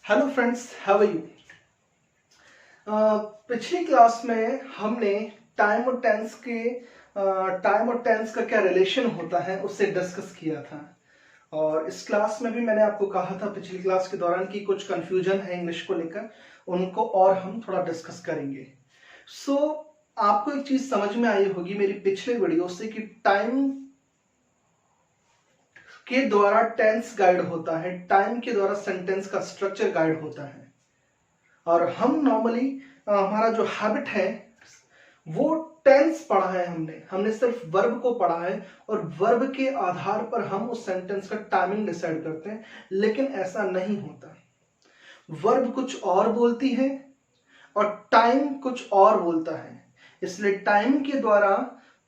Hello friends, how are you. पिछली class में हमने टाइम और टेंस का क्या रिलेशन होता है उससे डिस्कस किया था। और इस क्लास में भी मैंने आपको कहा था पिछली क्लास के दौरान कि कुछ कंफ्यूजन है इंग्लिश को लेकर, उनको और हम थोड़ा डिस्कस करेंगे। आपको एक चीज समझ में आई होगी मेरी पिछले वीडियो से कि टाइम के द्वारा टेंस गाइड होता है, टाइम के द्वारा सेंटेंस का स्ट्रक्चर गाइड होता है। और हम नॉर्मली हमारा जो हैबिट है वो टेंस पढ़ा है, हमने सिर्फ वर्ब को पढ़ा है और वर्ब के आधार पर हम उस सेंटेंस का टाइमिंग डिसाइड करते हैं। लेकिन ऐसा नहीं होता, वर्ब कुछ और बोलती है और टाइम कुछ और बोलता है। इसलिए टाइम के द्वारा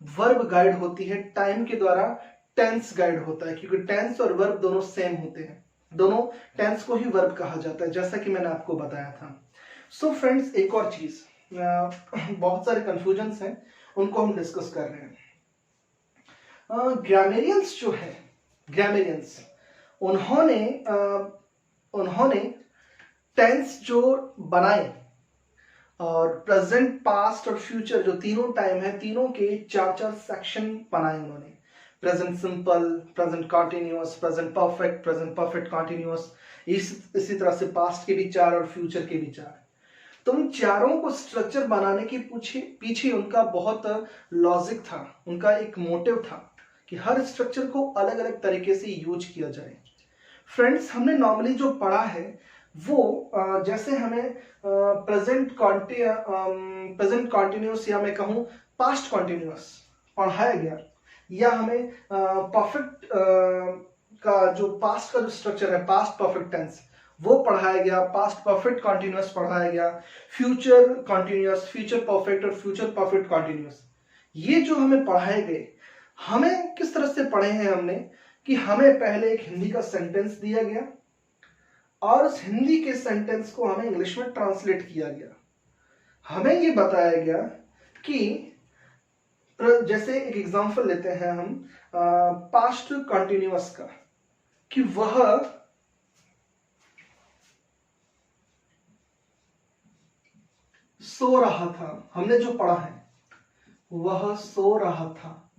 वर्ब गाइड होती है, टाइम के द्वारा टेंस गाइड होता है, क्योंकि टेंस और वर्ब दोनों सेम होते हैं, दोनों टेंस को ही वर्ब कहा जाता है, जैसा कि मैंने आपको बताया था। सो फ्रेंड्स, एक और चीज, बहुत सारे कंफ्यूजन्स हैं, उनको हम डिस्कस कर रहे हैं। ग्रामेरियंस जो है, ग्रामेरियंस उन्होंने टेंस जो बनाए और प्रेजेंट, पास्ट और फ्यूचर जो तीनों टाइम है, तीनों के चार चार सेक्शन बनाए उन्होंने। Present simple, present continuous, present perfect continuous, इसी तरह से पास्ट के भी चार और फ्यूचर के भी चार। तो उन चारों को स्ट्रक्चर बनाने के पीछे उनका बहुत लॉजिक था, उनका एक मोटिव था कि हर स्ट्रक्चर को अलग अलग तरीके से यूज किया जाए। फ्रेंड्स, हमने नॉर्मली जो पढ़ा है वो जैसे हमें प्रेजेंट कॉन्टिन्यूअस या मैं कहूँ पास्ट कॉन्टिन्यूअस पढ़ाया गया, या हमें परफेक्ट का जो पास्ट का जो स्ट्रक्चर है, पास्ट परफेक्ट टेंस, वो पढ़ाया गया, पास्ट परफेक्ट कॉन्टिन्यूअस पढ़ाया गया, फ्यूचर कॉन्टिन्यूअस, फ्यूचर परफेक्ट और फ्यूचर परफेक्ट कॉन्टिन्यूअस। ये जो हमें पढ़ाए गए, हमें किस तरह से पढ़े हैं हमने कि हमें पहले एक हिंदी का सेंटेंस दिया गया और उस हिंदी के सेंटेंस को हमें इंग्लिश में ट्रांसलेट किया गया। हमें ये बताया गया कि जैसे एक एग्जांपल लेते हैं हम पास्ट कॉन्टिन्यूअस का, कि वह सो रहा था। हमने जो पढ़ा है, वह सो रहा था।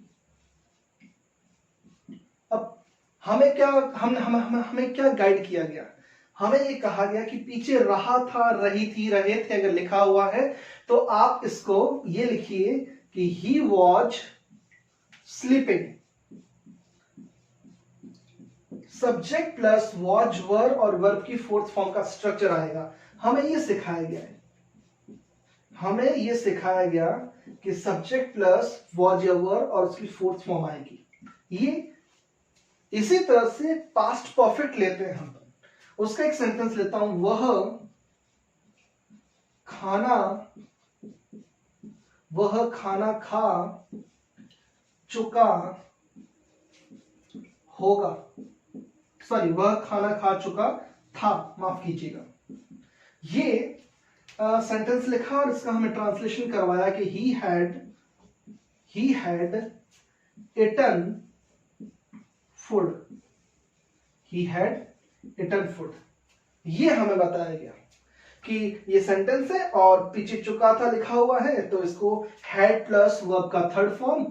अब हमें क्या हमें क्या गाइड किया गया? हमें ये कहा गया कि पीछे रहा था, रही थी, रहे थे अगर लिखा हुआ है तो आप इसको ये लिखिए कि he was sleeping. Subject plus was were और वर्ब की फोर्थ फॉर्म का स्ट्रक्चर आएगा। हमें ये सिखाया गया है, हमें ये सिखाया गया कि सब्जेक्ट प्लस वॉज या वर और उसकी फोर्थ फॉर्म आएगी। ये इसी तरह से पास्ट परफेक्ट लेते हैं हम, उसका एक सेंटेंस लेता हूं, वह खाना खा चुका होगा, सॉरी, वह खाना खा चुका था, माफ कीजिएगा। ये सेंटेंस लिखा और इसका हमें ट्रांसलेशन करवाया कि he had eaten food, he had eaten food. ये हमें बताया गया कि ये सेंटेंस है और पीछे चुका था लिखा हुआ है, तो इसको हैड प्लस वर्ब का थर्ड फॉर्म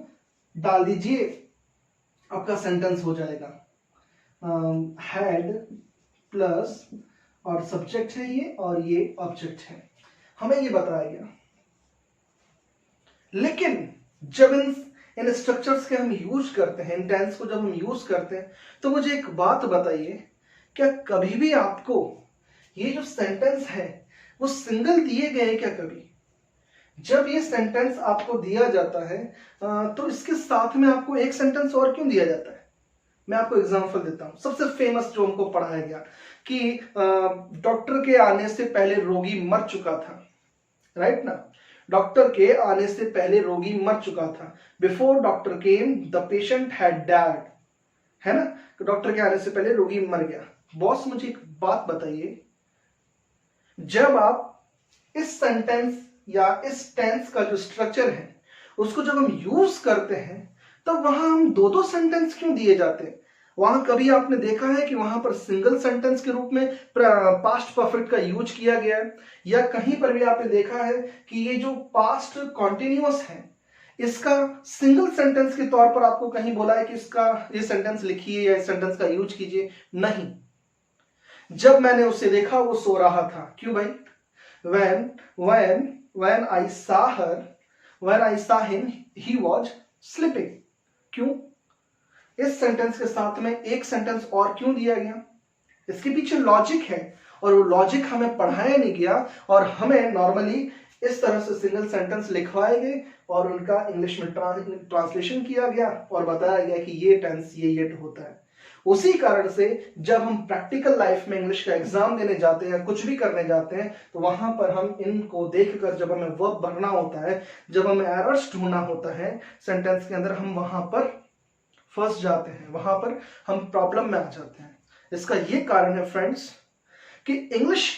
डाल दीजिए, आपका सेंटेंस हो जाएगा। हैड प्लस और सब्जेक्ट है ये और ये ऑब्जेक्ट है, हमें ये बताया गया। लेकिन जब इन स्ट्रक्चर्स के हम यूज करते हैं, इन टेंस को जब हम यूज करते हैं, तो मुझे एक बात बताइए, क्या कभी भी आपको ये जो सेंटेंस है वो सिंगल दिए गए हैं क्या? कभी जब ये सेंटेंस आपको दिया जाता है तो इसके साथ में आपको एक सेंटेंस और क्यों दिया जाता है? मैं आपको एग्जांपल देता हूं। सबसे फेमस जो हमको पढ़ाया गया कि डॉक्टर के आने से पहले रोगी मर चुका था, राइट ना? डॉक्टर के आने से पहले रोगी मर चुका था। Before doctor came the patient had died, है ना? डॉक्टर के आने से पहले रोगी मर गया। बॉस, मुझे एक बात बताइए, जब आप इस सेंटेंस या इस टेंस का जो स्ट्रक्चर है उसको जब हम यूज करते हैं, तब वहां हम दो दो सेंटेंस क्यों दिए जाते हैं? वहां कभी आपने देखा है कि वहां पर सिंगल सेंटेंस के रूप में पास्ट परफेक्ट का यूज किया गया है, या कहीं पर भी आपने देखा है कि ये जो पास्ट कॉन्टिन्यूअस है इसका सिंगल सेंटेंस के तौर पर आपको कहीं बोला है कि इसका ये सेंटेंस लिखिए या इस सेंटेंस का यूज कीजिए? नहीं। जब मैंने उसे देखा वो सो रहा था। क्यों भाई? when I saw him he was sleeping। क्यों? इस सेंटेंस के साथ में एक सेंटेंस और क्यों दिया गया? इसके पीछे लॉजिक है, और वो लॉजिक हमें पढ़ाया नहीं गया, और हमें नॉर्मली इस तरह से सिंगल सेंटेंस लिखवाए गए और उनका इंग्लिश में ट्रांसलेशन किया गया और बताया गया कि ये टेंस ये होता है। उसी कारण से जब हम प्रैक्टिकल लाइफ में इंग्लिश का एग्जाम देने जाते हैं, कुछ भी करने जाते हैं, तो वहां पर हम इनको देखकर जब हमें वर्ब भरना होता है, जब हमें एरर्स ढूंढना होता है सेंटेंस के अंदर, हम वहां पर फंस जाते हैं, वहां पर हम प्रॉब्लम में आ जाते हैं। इसका ये कारण है फ्रेंड्स कि इंग्लिश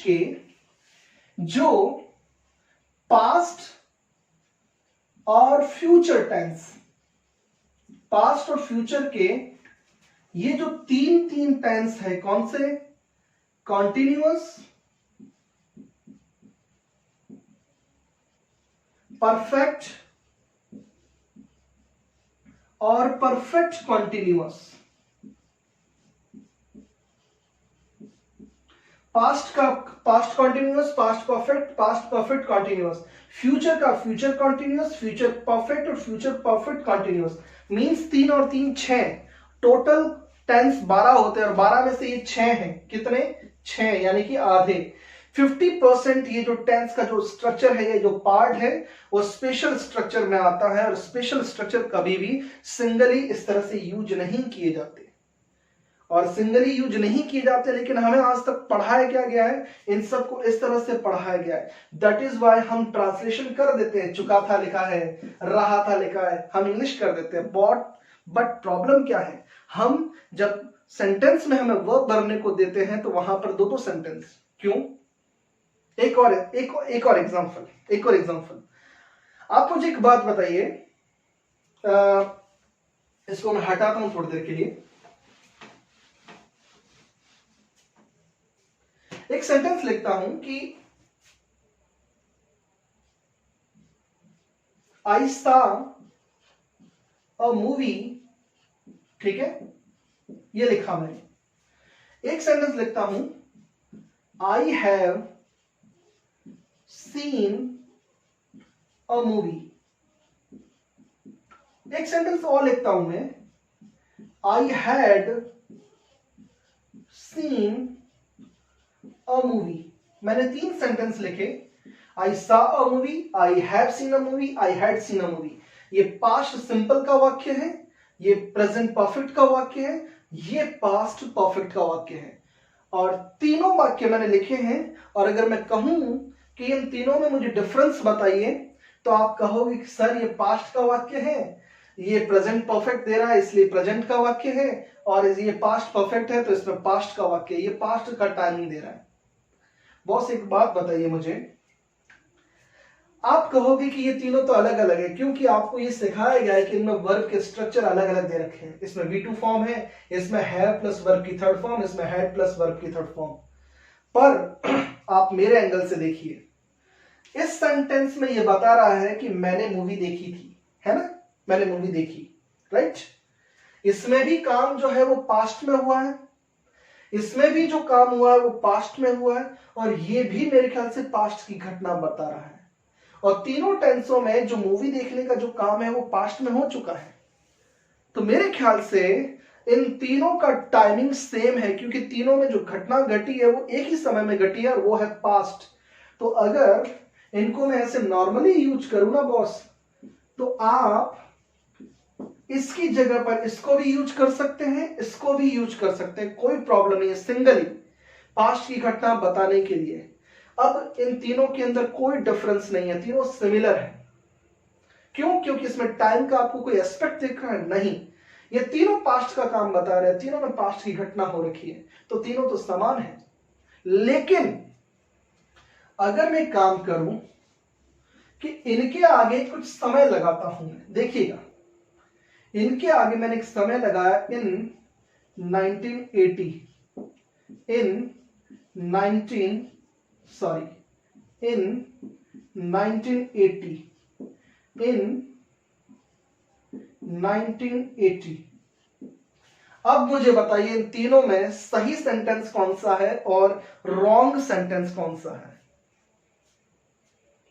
के जो पास्ट और फ्यूचर टेंस, पास्ट और फ्यूचर के ये जो तीन टेंस है, कौन से? कॉन्टिन्यूअस, परफेक्ट और परफेक्ट कॉन्टिन्यूअस। पास्ट का past continuous, past perfect continuous. Future का फ्यूचर कॉन्टिन्यूअस, फ्यूचर परफेक्ट और फ्यूचर परफेक्ट कॉन्टिन्यूअस। मींस 3 और 3 6, टोटल टेंस 12 होते हैं और 12 में से ये 6 हैं। कितने? 6, यानी कि आधे। 50% ये जो टेंस का जो स्ट्रक्चर है, ये जो पार्ट है, वो स्पेशल स्ट्रक्चर में आता है, और स्पेशल स्ट्रक्चर कभी भी सिंगली इस तरह से यूज नहीं किए जाते, और सिंगली यूज नहीं किए जाते। लेकिन हमें आज तक पढ़ाया क्या गया है? इन सबको इस तरह से पढ़ाया गया है। दैट इज वाई हम ट्रांसलेशन कर देते हैं, चुका था लिखा है, रहा था लिखा है, हम इंग्लिश कर देते हैं। बट प्रॉब्लम क्या है? हम जब सेंटेंस में हमें वर्ब भरने को देते हैं तो वहां पर दो सेंटेंस क्यों? एक और एग्जांपल। आप मुझे एक बात बताइए, इसको मैं हटाता हूं थोड़ी देर के लिए। एक सेंटेंस लिखता हूं कि आई सॉ अ मूवी। ठीक है, ये लिखा मैंने। एक सेंटेंस लिखता हूं I have seen a movie. एक सेंटेंस और लिखता हूं मैं, I had seen a movie. मैंने 3 सेंटेंस लिखे। I saw a movie, I have seen a movie, I had seen a movie. ये पास्ट सिंपल का वाक्य है, ये प्रेजेंट परफेक्ट का वाक्य है, ये पास्ट परफेक्ट का वाक्य है, और तीनों वाक्य मैंने लिखे हैं। और अगर मैं कहूं कि इन तीनों में मुझे डिफरेंस बताइए, तो आप कहोगे कि सर ये पास्ट का वाक्य है, ये प्रेजेंट परफेक्ट दे रहा है इसलिए प्रेजेंट का वाक्य है, और ये पास्ट परफेक्ट है तो इसमें पास्ट का वाक्य है, ये पास्ट का टाइमिंग दे रहा है। बॉस एक बात बताइए मुझे, आप कहोगे कि ये तीनों तो अलग अलग है, क्योंकि आपको ये सिखाया गया है कि इनमें वर्ब के स्ट्रक्चर अलग अलग दे रखे हैं। इसमें V2 फॉर्म है, इसमें हैव प्लस वर्ब की थर्ड फॉर्म, इसमें हैड प्लस वर्ब की थर्ड फॉर्म। पर आप मेरे एंगल से देखिए, इस सेंटेंस में ये बता रहा है कि मैंने मूवी देखी थी, है ना, मैंने मूवी देखी, राइट। इसमें भी काम जो है वो पास्ट में हुआ है, इसमें भी जो काम हुआ है वो पास्ट में हुआ है, और ये भी मेरे ख्याल से पास्ट की घटना बता रहा है। और तीनों टेंसों में जो मूवी देखने का जो काम है वो पास्ट में हो चुका है। तो मेरे ख्याल से इन तीनों का टाइमिंग सेम है, क्योंकि तीनों में जो घटना घटी है वो एक ही समय में घटी है, और वो है पास्ट। तो अगर इनको मैं ऐसे नॉर्मली यूज करूं ना बॉस, तो आप इसकी जगह पर इसको भी यूज कर सकते हैं, इसको भी यूज कर सकते हैं, कोई प्रॉब्लम नहीं है, सिंगली पास्ट की घटना बताने के लिए। अब इन तीनों के अंदर कोई डिफरेंस नहीं है, तीनों सिमिलर है। क्यों? क्योंकि इसमें टाइम का आपको कोई एस्पेक्ट दिख रहा है? नहीं, ये तीनों पास्ट का काम बता रहे हैं, तीनों में पास्ट की घटना हो रखी है, तो तीनों तो समान है। लेकिन अगर मैं काम करूं कि इनके आगे कुछ समय लगाता हूं, देखिएगा, इनके आगे मैंने एक समय लगाया इन 1980, इन 1980, अब मुझे बताइए इन तीनों में सही सेंटेंस कौन सा है और रॉन्ग सेंटेंस कौन सा है।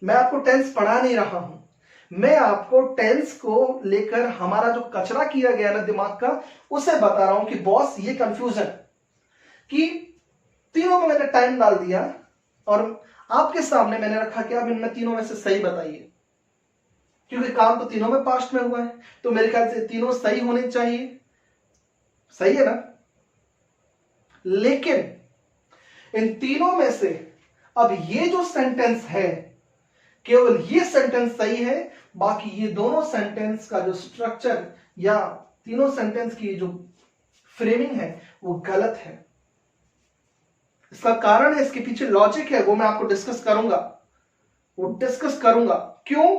मैं आपको टेंस पढ़ा नहीं रहा हूं, मैं आपको टेंस को लेकर हमारा जो कचरा किया गया ना दिमाग का, उसे बता रहा हूं कि बॉस ये कंफ्यूजन कि तीनों में मैंने टाइम डाल दिया और आपके सामने मैंने रखा कि आप इनमें तीनों में से सही बताइए, क्योंकि काम तो तीनों में पास्ट में हुआ है, तो मेरे ख्याल से तीनों सही होने चाहिए। सही है ना? लेकिन इन तीनों में से अब ये जो सेंटेंस है, केवल ये सेंटेंस सही है, बाकी ये दोनों सेंटेंस का जो स्ट्रक्चर या तीनों सेंटेंस की जो फ्रेमिंग है वो गलत है। इसका कारण है, इसके पीछे लॉजिक है, वो मैं आपको डिस्कस करूंगा। क्यों?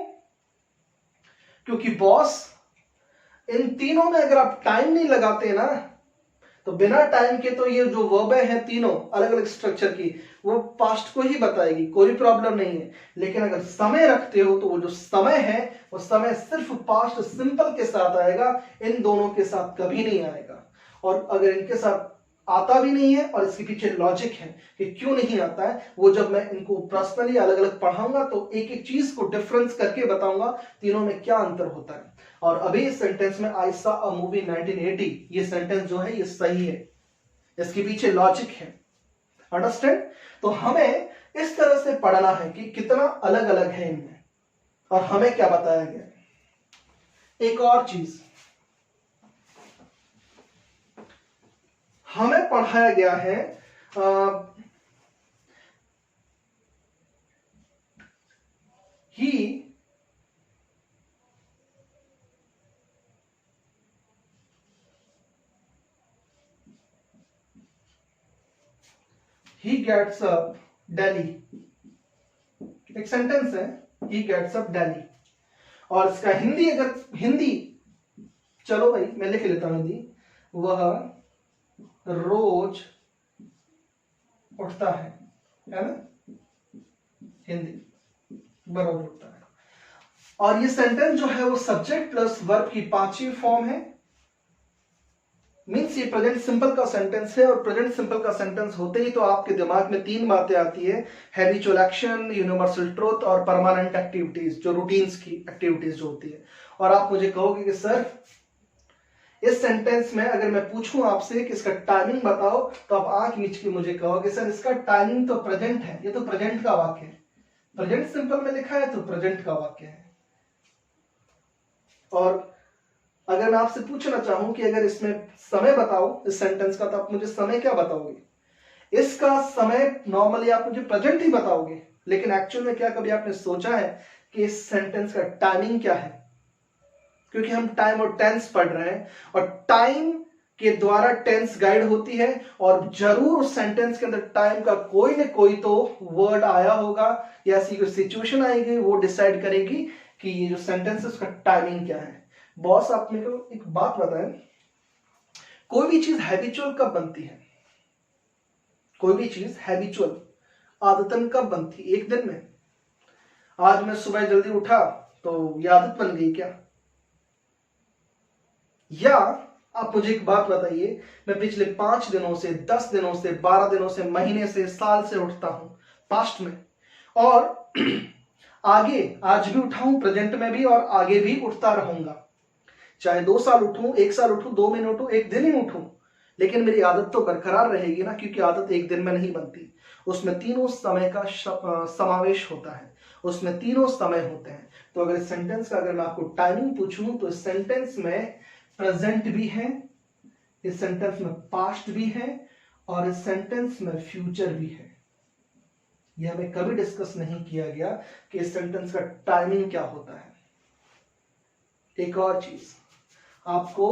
क्योंकि बॉस इन तीनों में अगर आप टाइम नहीं लगाते ना, तो बिना टाइम के तो ये जो वर्ब है तीनों अलग अलग स्ट्रक्चर की, वो पास्ट को ही बताएगी, कोई प्रॉब्लम नहीं है। लेकिन अगर समय रखते हो तो वो जो समय है वो समय सिर्फ पास्ट सिंपल के साथ आएगा, इन दोनों के साथ कभी नहीं आएगा। और अगर इनके साथ आता भी नहीं है और इसके पीछे लॉजिक है कि क्यों नहीं आता है, वो जब मैं इनको पर्सनली अलग अलग पढ़ाऊंगा तो एक एक चीज को डिफरेंस करके बताऊंगा तीनों में क्या अंतर होता है। और अभी इस सेंटेंस में आई सॉ अ मूवी 1980, ये सेंटेंस जो है ये सही है, इसके पीछे लॉजिक है। अंडरस्टैंड? तो हमें इस तरह से पढ़ना है कि कितना अलग अलग है इनमें और हमें क्या बताया गया। एक और चीज हमें पढ़ाया गया है, he gets up Delhi, एक सेंटेंस है, he gets up Delhi, और इसका हिंदी, अगर हिंदी, चलो भाई मैं लिख लेता हूं हिंदी, वह रोज उठता है ना? हिंदी बरोबर उठता है। और ये सेंटेंस जो है वो सब्जेक्ट प्लस वर्ब की पांचवी फॉर्म है, मीन्स ये प्रेजेंट सिंपल का सेंटेंस है। और प्रेजेंट सिंपल का सेंटेंस होते ही तो आपके दिमाग में तीन बातें आती है, हैबिचुअल एक्शन, यूनिवर्सल ट्रुथ और परमानेंट एक्टिविटीज, जो रूटीन्स की एक्टिविटीज जो होती है। और आप मुझे कहोगे कि सर इस सेंटेंस में अगर मैं पूछूं आपसे कि इसका टाइमिंग बताओ, तो आप आंख मीच के मुझे कहोगे सर इसका टाइमिंग तो प्रेजेंट है, ये तो प्रेजेंट का वाक्य है, प्रेजेंट सिंपल में लिखा है तो प्रेजेंट का वाक्य है। और अगर मैं आपसे पूछना चाहूं कि अगर इसमें समय बताओ इस सेंटेंस का, तो आप मुझे समय क्या बताओगे? इसका समय नॉर्मली आप मुझे प्रेजेंट ही बताओगे, लेकिन एक्चुअल में क्या कभी आपने सोचा है कि इस सेंटेंस का टाइमिंग क्या है? क्योंकि हम टाइम और टेंस पढ़ रहे हैं और टाइम के द्वारा टेंस गाइड होती है, और जरूर उस सेंटेंस के अंदर टाइम का कोई न कोई तो वर्ड आया होगा या ऐसी कोई सिचुएशन आएगी, वो डिसाइड करेगी कि ये जो सेंटेंस है उसका टाइमिंग क्या है। बॉस आप मेरे को एक बात बताएं, कोई भी चीज हैबिचुअल कब बनती है? कोई भी चीज हैबिचुअल आदतन कब बनती? एक दिन में। आज मैं सुबह जल्दी उठा तो ये आदत बन गई क्या? या आप मुझे एक बात बताइए, मैं पिछले 5 दिनों से, 10 दिनों से, 12 दिनों से, महीने से, साल से उठता हूं पास्ट में, और आगे आज भी उठा हूं प्रेजेंट में भी, और आगे भी उठता रहूंगा। चाहे 2 साल उठूं, 1 साल उठूं, 2 महीने उठूं, 1 दिन ही उठूं, लेकिन मेरी आदत तो बरकरार रहेगी ना, क्योंकि आदत एक दिन में नहीं बनती। उसमें तीनों समय का समावेश होता है, उसमें तीनों समय होते हैं। तो अगर इस सेंटेंस का अगर मैं आपको टाइमिंग पूछूं, तो इस सेंटेंस में प्रेजेंट भी है, इस सेंटेंस में पास्ट भी है, और इस सेंटेंस में फ्यूचर भी है। यह हमें कभी डिस्कस नहीं किया गया कि इस सेंटेंस का टाइमिंग क्या होता है। एक और चीज, आपको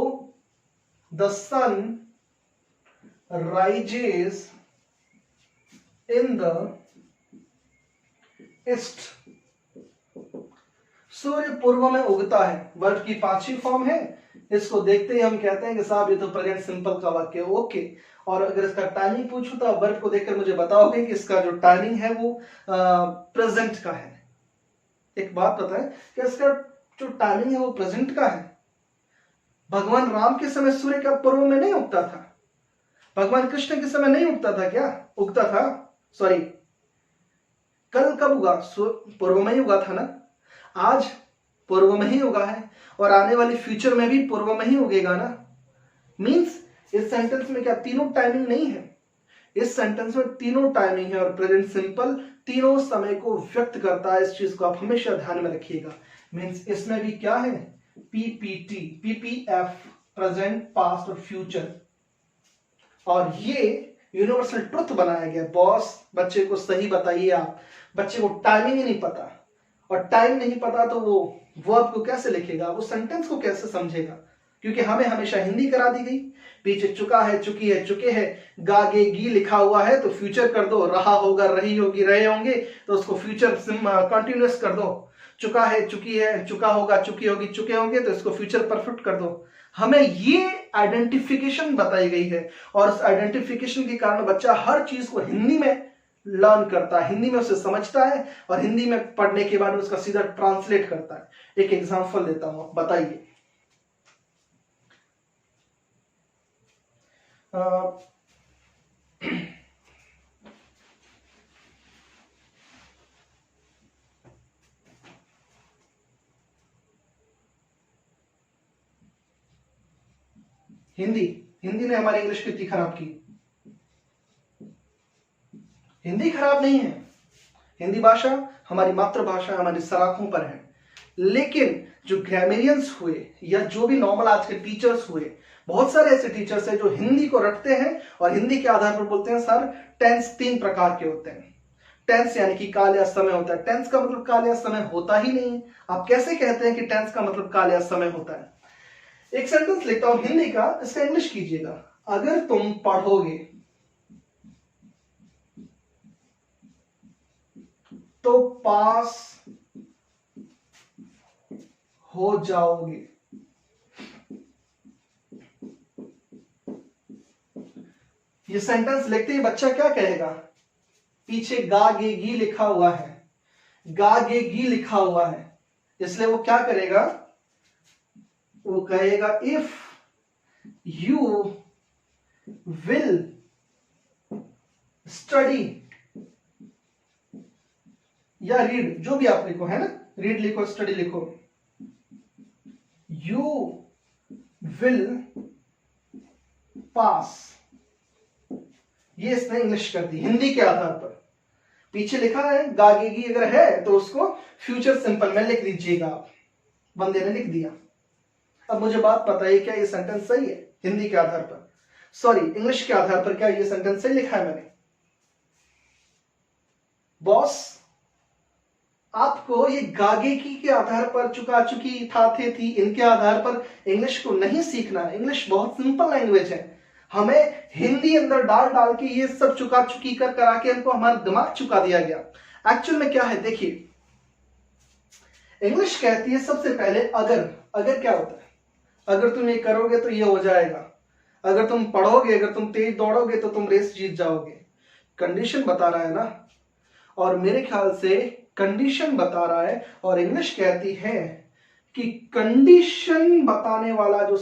the sun rises in the east, सूर्य पूर्व में उगता है, वर्ब की 5वीं फॉर्म है। इसको देखते ही हम कहते हैं कि साहब ये तो प्रेजेंट सिंपल का वाक्य, ओके। और अगर इसका टाइमिंग पूछूं तो वर्ब को देखकर मुझे बताओगे कि इसका जो टाइमिंग है वो प्रेजेंट का है। एक बात पता है कि इसका जो टाइमिंग है वो प्रेजेंट का है। भगवान राम के समय सूर्य का पूर्व में नहीं उगता था, भगवान कृष्ण के समय नहीं उगता था क्या? उगता था, सॉरी, कल कब उगा? पूर्व में ही उगा था ना। आज पूर्व में ही उगा है और आने वाली फ्यूचर में भी पूर्व में ही उगेगा ना। मींस इस सेंटेंस में क्या तीनों टाइमिंग नहीं है? इस सेंटेंस में तीनों टाइमिंग है और प्रेजेंट सिंपल तीनों समय को व्यक्त करता है। इस चीज को आप हमेशा ध्यान में रखिएगा। मींस इसमें भी क्या है? पीपीटी, पीपीएफ, प्रेजेंट, पास्ट और फ्यूचर। और ये यूनिवर्सल ट्रुथ बनाया गया। बॉस, बच्चे को सही बताइए आप। बच्चे को टाइमिंग ही नहीं पता, और टाइम नहीं पता तो वो वर्ब को कैसे लिखेगा, वो सेंटेंस को कैसे समझेगा? क्योंकि हमें हमेशा हिंदी करा दी गई। पीछे चुका है, चुकी है, चुके हैं, गागेगी लिखा हुआ है तो फ्यूचर कर दो। रहा होगा, रही होगी, रहे होंगे तो उसको फ्यूचर कंटिन्यूअस कर दो। चुका है, चुकी है, चुका होगा, चुकी होगी, चुके होंगे तो इसको फ्यूचर परफेक्ट कर दो। हमें ये आइडेंटिफिकेशन बताई गई है और उस आइडेंटिफिकेशन के कारण बच्चा हर चीज को हिंदी में लर्न करता है, हिंदी में उसे समझता है और हिंदी में पढ़ने के बाद उसका सीधा ट्रांसलेट करता है। एक एग्जांपल देता हूं, बताइए। हिंदी ने हमारी इंग्लिश कितनी खराब की? हिंदी खराब नहीं है। हिंदी भाषा हमारी मातृभाषा, हमारी सलाखों पर है। लेकिन जो ग्रामेरियंस हुए या जो भी नॉर्मल आज के टीचर्स हुए, बहुत सारे ऐसे टीचर्स हैं जो हिंदी को रखते हैं और हिंदी के आधार पर बोलते हैं सर टेंस 3 प्रकार के होते हैं। टेंस यानी कि काल या समय होता है। टेंस का मतलब काल या समय होता ही नहीं है। आप कैसे कहते हैं कि टेंस का मतलब काल या समय होता है? एक सेंटेंस लिखता हूं हिंदी का, इसका इंग्लिश कीजिएगा। अगर तुम पढ़ोगे तो पास हो जाओगे। ये सेंटेंस लिखते ही बच्चा क्या कहेगा? पीछे गागेगी लिखा हुआ है, गागेगी लिखा हुआ है, इसलिए वो क्या करेगा? वो कहेगा इफ यू विल स्टडी या रीड, जो भी आप लिखो, है ना, रीड लिखो, स्टडी लिखो, यू विल पास। ये इसने इंग्लिश कर दी हिंदी के आधार पर। पीछे लिखा है गागेगी, अगर है तो उसको फ्यूचर सिंपल में लिख दीजिएगा। बंदे ने लिख दिया। अब मुझे बात पता है क्या ये सेंटेंस सही है हिंदी के आधार पर, सॉरी इंग्लिश के आधार पर? क्या ये सेंटेंस सही लिखा है मैंने? बॉस, आपको ये गागेगी के आधार पर, चुका चुकी, था थे थी, इनके आधार पर इंग्लिश को नहीं सीखना। इंग्लिश बहुत सिंपल लैंग्वेज है। हमें हिंदी अंदर डाल डाल के ये सब चुका चुकी कर करा के हमको हमारा दिमाग चुका दिया गया। एक्चुअल में क्या है देखिए, इंग्लिश कहती है सबसे पहले अगर। अगर क्या होता है? अगर तुम ये करोगे तो ये हो जाएगा, अगर तुम पढ़ोगे, अगर तुम तेज दौड़ोगे तो तुम रेस जीत जाओगे। कंडीशन बता रहा है ना, और मेरे ख्याल से कंडीशन बता रहा है। और इंग्लिश कहती है कि कंडीशन बताने वाला जो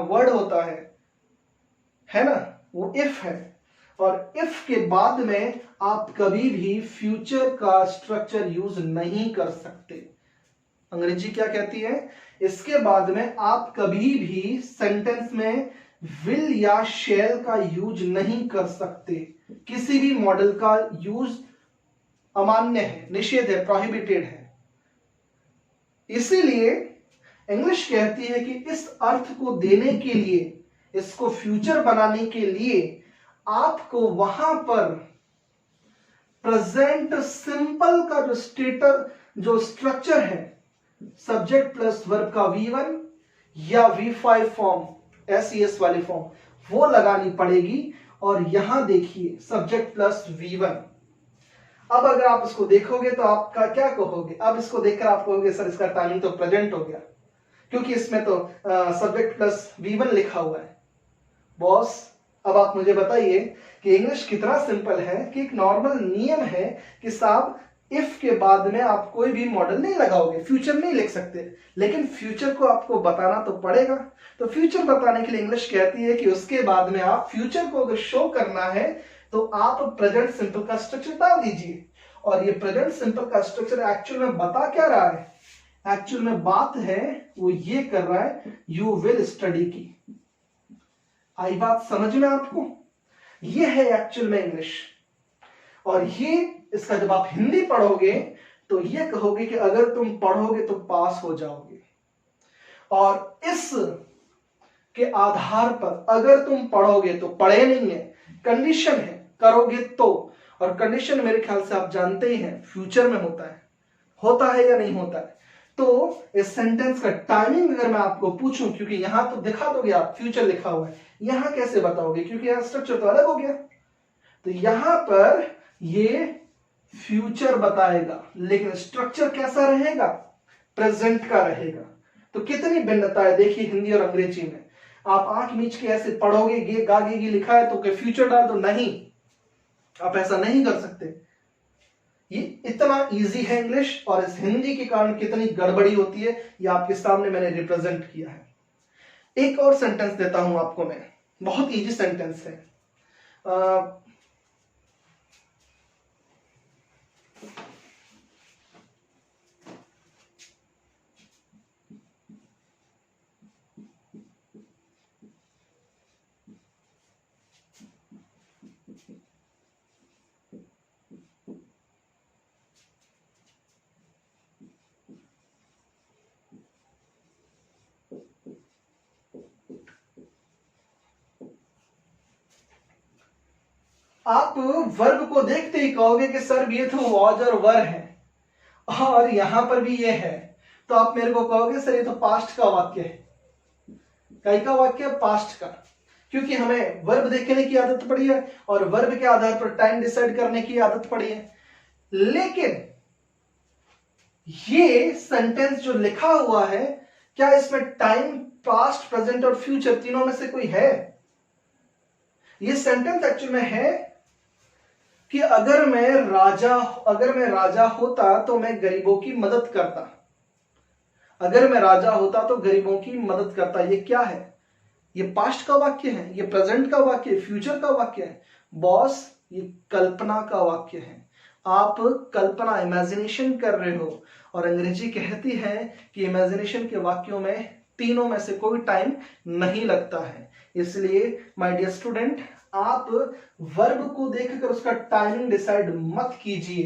वर्ड होता है ना, वो इफ है। और इफ के बाद में आप कभी भी फ्यूचर का स्ट्रक्चर यूज नहीं कर सकते। अंग्रेजी क्या कहती है? इसके बाद में आप कभी भी सेंटेंस में विल या शैल का यूज नहीं कर सकते। किसी भी मॉडल का यूज अमान्य है, निषेध है, प्रोहिबिटेड है। इसीलिए इंग्लिश कहती है कि इस अर्थ को देने के लिए, इसको फ्यूचर बनाने के लिए आपको वहां पर प्रेजेंट सिंपल का जो जो स्ट्रक्चर है, सब्जेक्ट प्लस वर्ब का V1 या V5 फॉर्म, SES वाली फॉर्म, वो लगानी पड़ेगी। और यहां देखिए सब्जेक्ट प्लस V1। अब अगर आप इसको देखोगे तो आपका क्या कहोगे, अब इसको देखकर आप कहोगे सर इसका टाइमिंग तो प्रेजेंट हो गया, क्योंकि इसमें तो सब्जेक्ट प्लस V1 लिखा हुआ है। बॉस अब आप मुझे बताइए कि इंग्लिश कितना सिंपल है कि एक नॉर्मल नियम है कि साहब इफ के बाद में आप कोई भी मॉडल नहीं लगाओगे, फ्यूचर नहीं लिख सकते, लेकिन फ्यूचर को आपको बताना तो पड़ेगा। तो फ्यूचर बताने के लिए इंग्लिश कहती है कि उसके बाद में आप फ्यूचर को अगर शो करना है तो आप प्रेजेंट सिंपल का स्ट्रक्चर डाल दीजिए। और ये प्रेजेंट सिंपल का स्ट्रक्चर एक्चुअल में बता क्या रहा है, एक्चुअल में बात है वो ये कर रहा है यू विल स्टडी की। आई बात समझ में आपको, ये है एक्चुअल में इंग्लिश। और ये इसका जब आप हिंदी पढ़ोगे तो ये कहोगे कि अगर तुम पढ़ोगे तो पास हो जाओगे, और इस के आधार पर अगर तुम पढ़ोगे तो पढ़े नहीं है, कंडीशन है करोगे तो, और कंडीशन मेरे ख्याल से आप जानते ही हैं फ्यूचर में होता है या नहीं होता है। तो इस सेंटेंस का टाइमिंग अगर मैं आपको पूछूं, क्योंकि यहां तो दिखा दोगे आप फ्यूचर लिखा हुआ है, यहां कैसे बताओगे क्योंकि यहां स्ट्रक्चर तो अलग हो गया। तो यहां पर ये फ्यूचर बताएगा, लेकिन स्ट्रक्चर कैसा रहेगा, प्रेजेंट का रहेगा। तो कितनी भिन्नता है देखिए हिंदी और अंग्रेजी में। आप आंख मीच के ऐसे पढ़ोगे गे गागे गी लिखा है तो क्या फ्यूचर डाल दो, नहीं, आप ऐसा नहीं कर सकते। ये इतना इजी है इंग्लिश, और इस हिंदी के कारण कितनी गड़बड़ी होती है ये आपके सामने मैंने रिप्रेजेंट किया है। एक और सेंटेंस देता हूं आपको मैं, बहुत इजी सेंटेंस है। आप वर्ब को देखते ही कहोगे कि सर ये तो वॉज और वर है, और यहां पर भी ये है, तो आप मेरे को कहोगे सर ये तो पास्ट का वाक्य है। कई का वाक्य, पास्ट का, क्योंकि हमें वर्ब देखने की आदत पड़ी है और वर्ब के आधार पर टाइम डिसाइड करने की आदत पड़ी है। लेकिन ये सेंटेंस जो लिखा हुआ है, क्या इसमें टाइम पास्ट प्रेजेंट और फ्यूचर तीनों में से कोई है? ये सेंटेंस एक्चुअल में है कि अगर मैं राजा होता तो मैं गरीबों की मदद करता, अगर मैं राजा होता तो गरीबों की मदद करता। ये क्या है, ये पास्ट का वाक्य है, ये प्रेजेंट का वाक्य है, फ्यूचर का वाक्य है। बॉस ये कल्पना का वाक्य है, आप कल्पना इमेजिनेशन कर रहे हो, और अंग्रेजी कहती है कि इमेजिनेशन के वाक्यों में तीनों में से कोई टाइम नहीं लगता है। इसलिए माय डियर स्टूडेंट, आप वर्ब को देखकर उसका टाइमिंग डिसाइड मत कीजिए,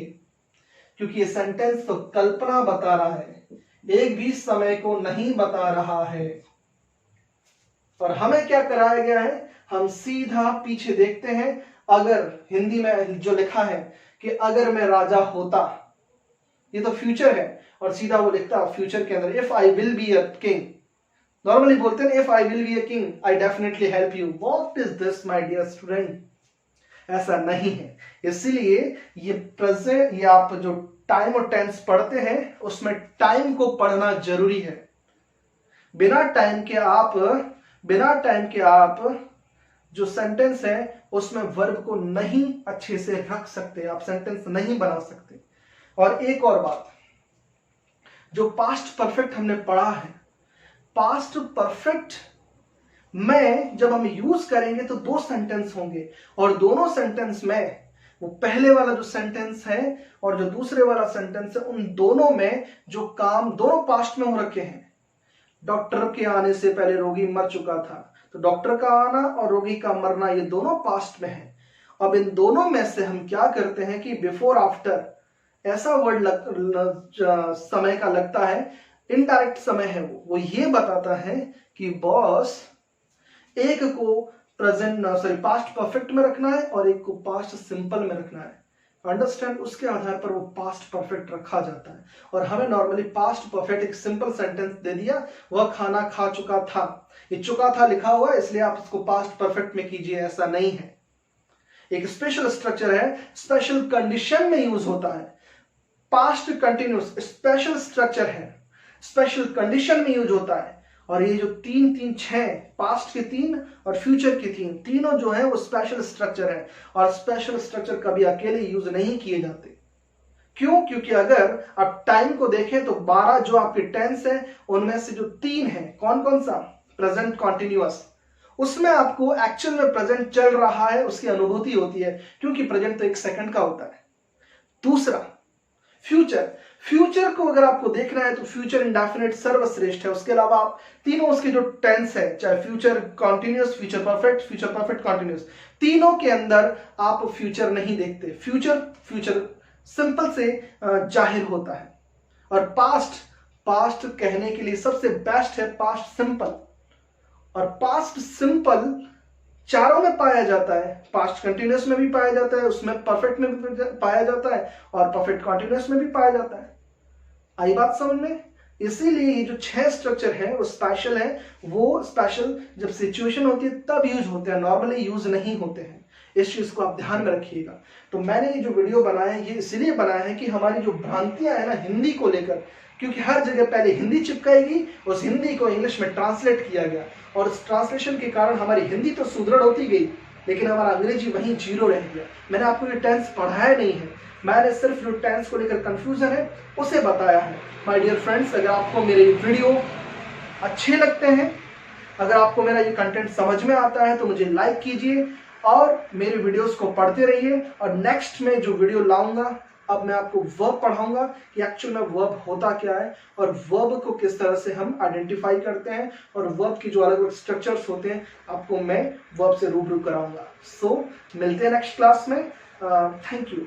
क्योंकि ये सेंटेंस तो कल्पना बता रहा है, एक भी समय को नहीं बता रहा है। और हमें क्या कराया गया है, हम सीधा पीछे देखते हैं। अगर हिंदी में जो लिखा है कि अगर मैं राजा होता, ये तो फ्यूचर है, और सीधा वो लिखता फ्यूचर के अंदर if I will be a king. Normally बोलते हैं if I will be a king I definitely help you. What is this my dear student, ऐसा नहीं है। इसलिए ये प्रेजेंट, ये आप जो टाइम और टेंस पढ़ते हैं उसमें टाइम को पढ़ना जरूरी है। बिना टाइम के आप जो सेंटेंस है उसमें वर्ब को नहीं अच्छे से रख सकते, आप सेंटेंस नहीं बना सकते। और एक और बात, जो पास्ट परफेक्ट हमने पढ़ा है, पास्ट परफेक्ट में जब हम यूज करेंगे तो दो सेंटेंस होंगे, और दोनों सेंटेंस में वो पहले वाला जो सेंटेंस है और जो दूसरे वाला सेंटेंस है, उन दोनों में जो काम दोनों पास्ट में हो रखे हैं। डॉक्टर के आने से पहले रोगी मर चुका था, तो डॉक्टर का आना और रोगी का मरना ये दोनों पास्ट में है। अब इन दोनों में से हम क्या करते हैं कि बिफोर आफ्टर ऐसा वर्ड समय का लगता है, इनडायरेक्ट समय है, वो ये बताता है कि बॉस एक को पास्ट परफेक्ट में रखना है और एक को पास्ट सिंपल में रखना है। अंडरस्टैंड, उसके आधार पर वो पास्ट परफेक्ट रखा जाता है। और हमें नॉर्मली पास्ट परफेक्ट एक सिंपल सेंटेंस दे दिया, वह खाना खा चुका था, ये चुका था लिखा हुआ है इसलिए आप इसको पास्ट परफेक्ट में कीजिए, ऐसा नहीं है। एक स्पेशल स्ट्रक्चर है, स्पेशल कंडीशन में यूज होता है। पास्ट कंटिन्यूस स्पेशल स्ट्रक्चर है, स्पेशल कंडीशन में यूज होता है। और ये जो 3 3 6 पास्ट के 3 और फ्यूचर के 3 तीनों जो है वो स्पेशल स्ट्रक्चर है। और स्पेशल स्ट्रक्चर कभी अकेले यूज नहीं किए जाते। क्यों? क्योंकि अगर आप टाइम को देखें तो 12 जो आपके टेंस है उनमें से जो 3 है, कौन कौन सा? प्रेजेंट कॉन्टिन्यूअस, उसमें आपको एक्चुअल में प्रेजेंट चल रहा है उसकी अनुभूति होती है, क्योंकि प्रेजेंट तो 1 सेकंड का होता है। दूसरा फ्यूचर, फ्यूचर को अगर आपको देखना है तो फ्यूचर इंडेफिनिट सर्वश्रेष्ठ है। उसके अलावा आप तीनों उसके जो टेंस है, चाहे future continuous, future perfect continuous, तीनों के अंदर आप फ्यूचर नहीं देखते। फ्यूचर सिंपल से जाहिर होता है। और पास्ट कहने के लिए सबसे बेस्ट है पास्ट सिंपल। और पास्ट सिंपल चारों में पाया जाता है, पास्ट कंटिन्यूअस में भी पाया जाता है, उसमें परफेक्ट में भी पाया जाता है और परफेक्ट कॉन्टिन्यूअस में भी पाया जाता है। आई बात समझ में? इसीलिए ये जो 6 स्ट्रक्चर है वो स्पेशल है। वो स्पेशल जब सिचुएशन होती है तब यूज होते हैं, नॉर्मली यूज नहीं होते हैं। इस चीज को आप ध्यान में रखिएगा। तो मैंने ये जो वीडियो बनाया है ये इसलिए बनाया है कि हमारी जो भ्रांतियां है ना हिंदी को लेकर, क्योंकि हर जगह पहले हिंदी चिपकाई गई, उस हिंदी को इंग्लिश में ट्रांसलेट किया गया और उस ट्रांसलेशन के कारण हमारी हिंदी तो सुदृढ़ होती गई, लेकिन हमारा अंग्रेजी वहीं जीरो रह गया। मैंने आपको ये टेंस पढ़ाया नहीं है, मैंने सिर्फ जो टेंस को लेकर कंफ्यूजन है उसे बताया है। माय डियर फ्रेंड्स, अगर आपको मेरे वीडियो अच्छे लगते हैं, अगर आपको मेरा ये कंटेंट समझ में आता है तो मुझे लाइक कीजिए और मेरे वीडियोस को पढ़ते रहिए। और नेक्स्ट में जो वीडियो लाऊंगा, अब मैं आपको वर्ब पढ़ाऊंगा कि एक्चुअल में वर्ब होता क्या है और वर्ब को किस तरह से हम आइडेंटिफाई करते हैं और वर्ब की जो अलग अलग स्ट्रक्चर्स होते हैं आपको मैं वर्ब से रूबरू कराऊंगा। सो मिलते हैं नेक्स्ट क्लास में। Thank you.